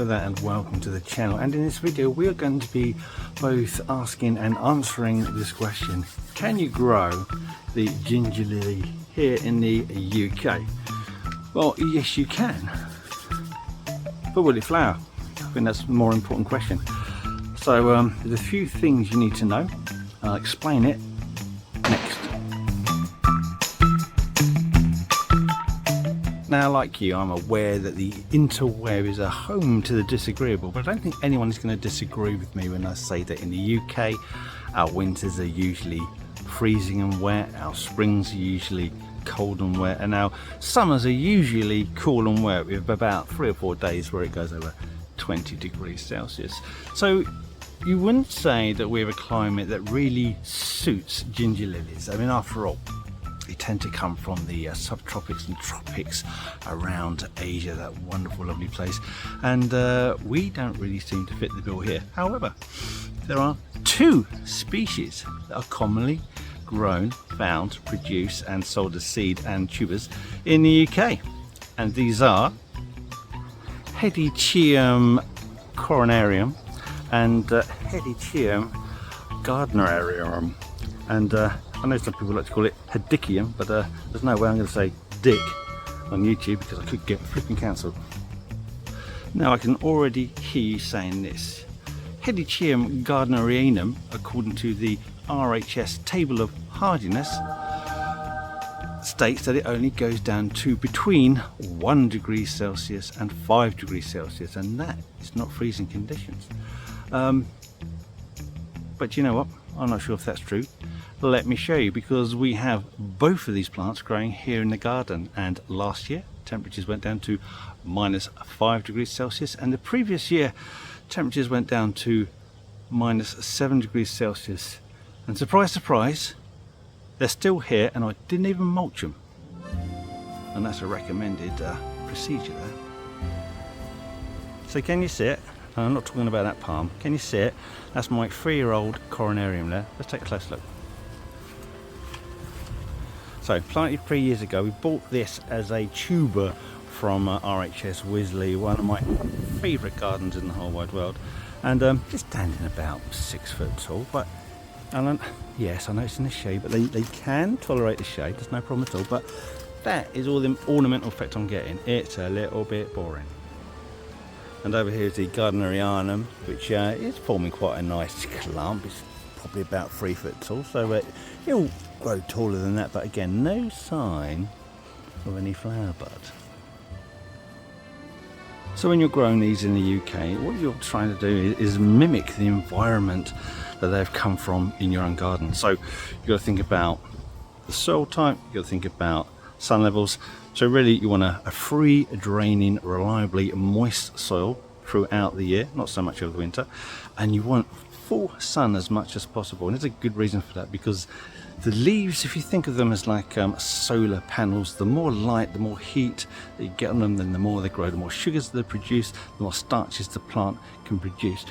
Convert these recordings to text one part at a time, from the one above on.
Hello there and welcome to the channel, and in this video we are going to be both asking and answering this question: can you grow the ginger lily here in the UK? Well, yes you can, but will it flower? I think that's the more important question. So there's a few things you need to know. I'll explain it next. Now, like you, I'm aware that the interweb is a home to the disagreeable, but I don't think anyone is going to disagree with me when I say that in the UK our winters are usually freezing and wet, our springs are usually cold and wet, and our summers are usually cool and wet with about 3 or 4 days where it goes over 20 degrees Celsius. So you wouldn't say that we have a climate that really suits ginger lilies. I mean, after all, they tend to come from the subtropics and tropics around Asia, that wonderful lovely place, and we don't really seem to fit the bill here. However, there are 2 species that are commonly grown, found, produced and sold as seed and tubers in the UK, and these are Hedychium coronarium and Hedychium gardnerianum, and I know some people like to call it Hedychium, but there's no way I'm going to say dick on YouTube because I could get flipping cancelled. Now I can already hear you saying this. Hedychium gardnerianum, according to the RHS table of hardiness, states that it only goes down to between 1 degree Celsius and 5 degrees Celsius, and that is not freezing conditions. But you know what? I'm not sure if that's true. Let me show you, because we have both of these plants growing here in the garden, and last year temperatures went down to -5 degrees Celsius, and the previous year temperatures went down to -7 degrees Celsius, and surprise surprise, they're still here and I didn't even mulch them, and that's a recommended procedure there. So can you see it? I'm not talking about that palm. Can you see it? That's my 3-year-old coronarium there. Let's take a close look. So planted 3 years ago. We bought this as a tuber from RHS Wisley, one of my favourite gardens in the whole wide world, and it's standing about 6 foot tall. But yes, I know it's in the shade, but they can tolerate the shade. There's no problem at all. But that is all the ornamental effect I'm getting. It's a little bit boring. And over here is the gardnerianum, which is forming quite a nice clump. It's probably about 3 foot tall, so it'll grow taller than that, but again, no sign of any flower bud. So when you're growing these in the UK, what you're trying to do is mimic the environment that they've come from in your own garden. So you've got to think about the soil type, you've got to think about sun levels. So really you want a free draining, reliably moist soil throughout the year, not so much over the winter, and you want full sun as much as possible. And there's a good reason for that, because the leaves, if you think of them as like solar panels, the more light, the more heat that you get on them, then the more they grow, the more sugars they produce, the more starches the plant can produce.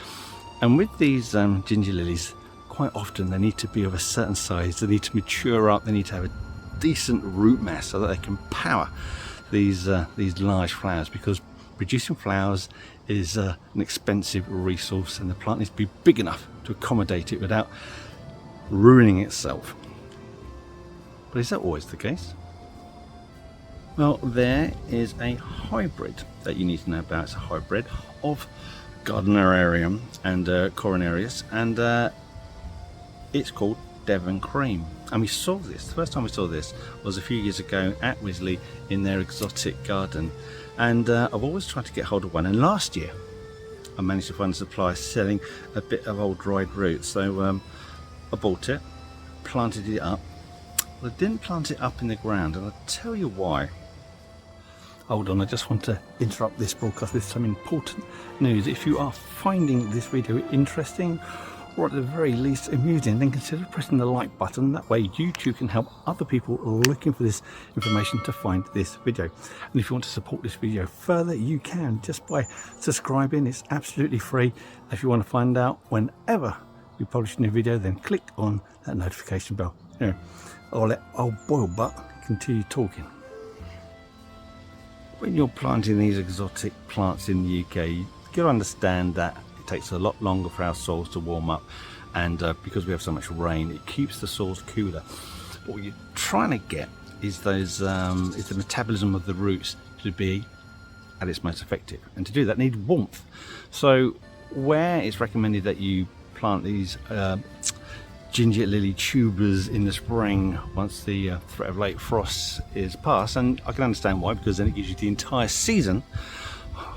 And with these ginger lilies, quite often they need to be of a certain size, they need to mature up, they need to have a decent root mass so that they can power these large flowers, because producing flowers is an expensive resource, and the plant needs to be big enough to accommodate it without ruining itself. But is that always the case? Well, there is a hybrid that you need to know about. It's a hybrid of gardnerianum and coronarius, and it's called Devon Cream. And we saw this, the first time we saw this was a few years ago at Wisley in their exotic garden, and I've always tried to get hold of one, and last year I managed to find a supplier selling a bit of old dried roots, so I bought it, planted it up. Well, I didn't plant it up in the ground, and I'll tell you why. Hold on, I just want to interrupt this broadcast with some important news. If you are finding this video interesting, or at the very least amusing, then consider pressing the like button. That way YouTube can help other people looking for this information to find this video. And if you want to support this video further, you can just by subscribing. It's absolutely free. If you want to find out whenever we publish a new video, then click on that notification bell. Anyway, I'll let old boil butt continue talking. When you're planting these exotic plants in the UK, You've got to understand that it takes a lot longer for our soils to warm up, and because we have so much rain, it keeps the soils cooler. But what you're trying to get is those is the metabolism of the roots to be at its most effective, and to do that need warmth. So where it's recommended that you plant these ginger lily tubers in the spring once the threat of late frost is past, and I can understand why, because then it gives you the entire season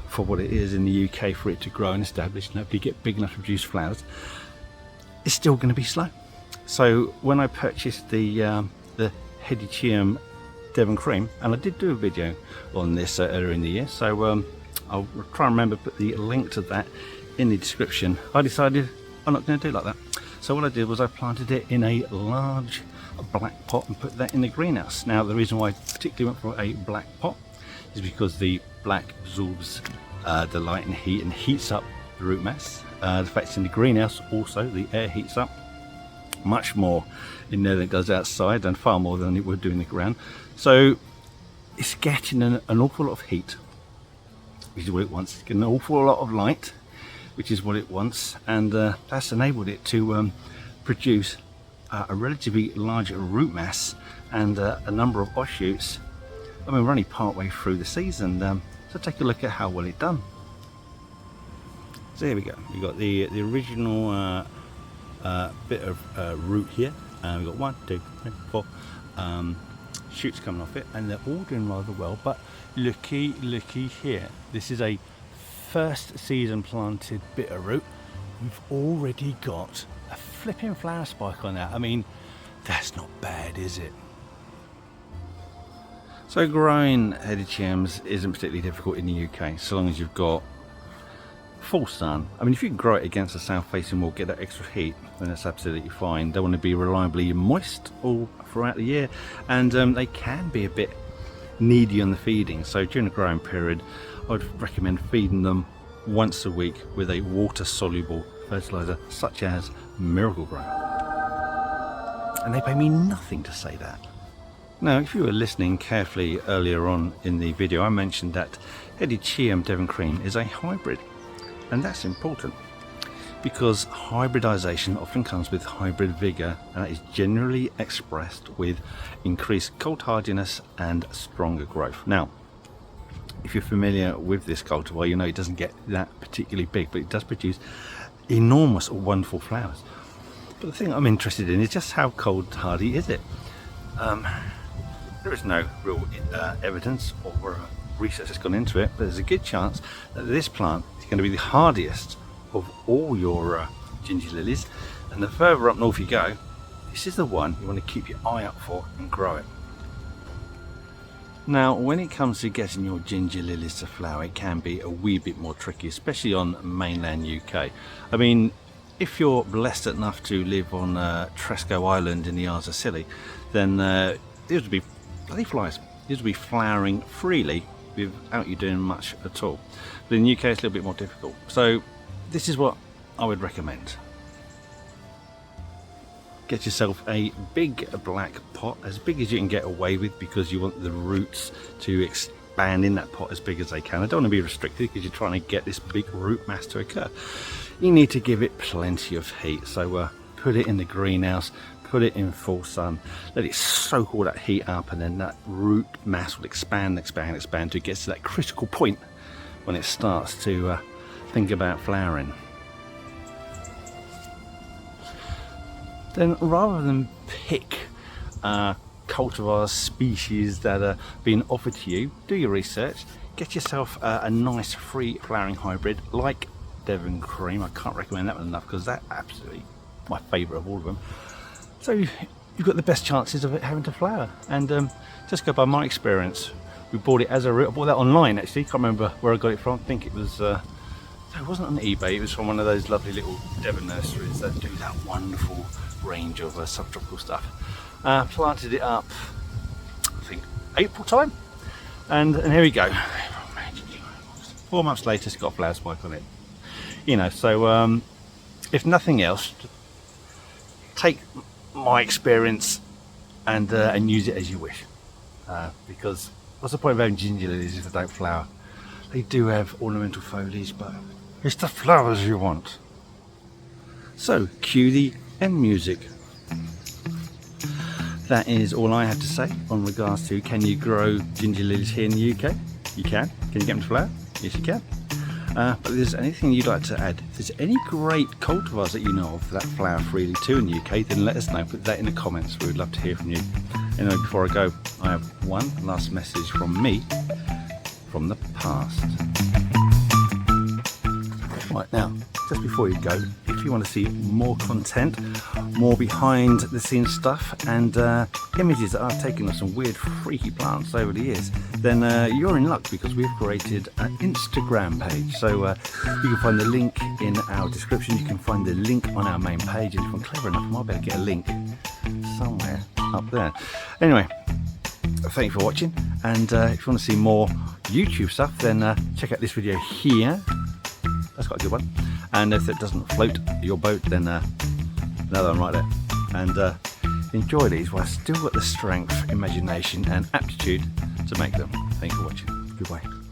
for what it is in the UK for it to grow and establish and hopefully get big enough to produce flowers. It's still going to be slow. So when I purchased the Hedychium Devon Cream, and I did do a video on this earlier in the year, so I'll try and remember to put the link to that in the description. I decided I'm not going to do like that. So what I did was I planted it in a large black pot and put that in the greenhouse. Now the reason why I particularly went for a black pot is because the black absorbs the light and heat and heats up the root mass. The fact it's in the greenhouse also, the air heats up much more in there than it does outside, and far more than it would do in the ground. So it's getting an awful lot of heat, which is what it wants. It's getting an awful lot of light, which is what it wants, and that's enabled it to produce a relatively large root mass and a number of offshoots. I mean, we're only part way through the season, so take a look at how well it's done. So here we go. We've got the original bit of root here, and we've got 1, 2, 3, 4 shoots coming off it, and they're all doing rather well. But looky here, this is a first season planted bit of root. We've already got a flipping flower spike on that. I mean, that's not bad, is it? So growing hedychiums isn't particularly difficult in the UK, so long as you've got full sun. I mean, if you can grow it against the south facing wall, get that extra heat, then that's absolutely fine. They want to be reliably moist all throughout the year, and they can be a bit needy on the feeding. So during the growing period, I would recommend feeding them once a week with a water soluble fertilizer such as Miracle Grow. And they pay me nothing to say that. Now, if you were listening carefully earlier on in the video, I mentioned that Hedychium Devon Cream is a hybrid. And that's important because hybridization often comes with hybrid vigor, and that is generally expressed with increased cold hardiness and stronger growth. Now, if you're familiar with this cultivar, you know it doesn't get that particularly big, but it does produce enormous, wonderful flowers. But the thing I'm interested in is just how cold hardy is it? There is no real evidence or research that's gone into it, but there's a good chance that this plant is going to be the hardiest of all your ginger lilies, and the further up north you go, this is the one you want to keep your eye out for and grow it. Now, when it comes to getting your ginger lilies to flower, it can be a wee bit more tricky, especially on mainland UK. I mean, if you're blessed enough to live on Tresco Island in the Isles of Scilly, then these would be bloody flies. These would be flowering freely without you doing much at all. But in the UK it's a little bit more difficult. So this is what I would recommend. Get yourself a big black pot, as big as you can get away with, because you want the roots to expand in that pot as big as they can. I don't want to be restricted because you're trying to get this big root mass to occur. You need to give it plenty of heat, so put it in the greenhouse, put it in full sun, let it soak all that heat up, and then that root mass will expand till it gets to that critical point when it starts to think about flowering. Then, rather than pick cultivar species that are being offered to you, do your research, get yourself a nice free flowering hybrid like Devon Cream. I can't recommend that one enough because that's absolutely my favourite of all of them. So you've got the best chances of it having to flower. And just go by my experience, we bought it as a root. I bought that online actually, can't remember where I got it from. I think it was, no, it wasn't on eBay, it was from one of those lovely little Devon nurseries that do that wonderful range of subtropical stuff. Planted it up, I think April time, and here we go. 4 months later it's got a flower spike on it. You know, so if nothing else, take my experience and use it as you wish, because what's the point of having ginger lilies if they don't flower? They do have ornamental foliage, but It's the flowers you want. So cue the end music. That is all I have to say on regards to can you grow ginger lilies here in the UK? You can. Can you get them to flower? Yes, you can. But if there's anything you'd like to add, if there's any great cultivars that you know of that flower freely too in the UK, then let us know. Put that in the comments. We would love to hear from you. Anyway, before I go, I have one last message from me from the past. Right, now, just before you go, if you want to see more content, more behind the scenes stuff and images that I've taken of some weird freaky plants over the years, then you're in luck because we've created an Instagram page. So you can find the link in our description, you can find the link on our main page, and if I'm clever enough I might be able to get a link somewhere up there. Anyway, thank you for watching, and if you want to see more YouTube stuff, then check out this video here. That's quite a good one. And if it doesn't float your boat, then another one right there. And enjoy these while I've still got the strength, imagination and aptitude to make them. Thank you for watching. Goodbye.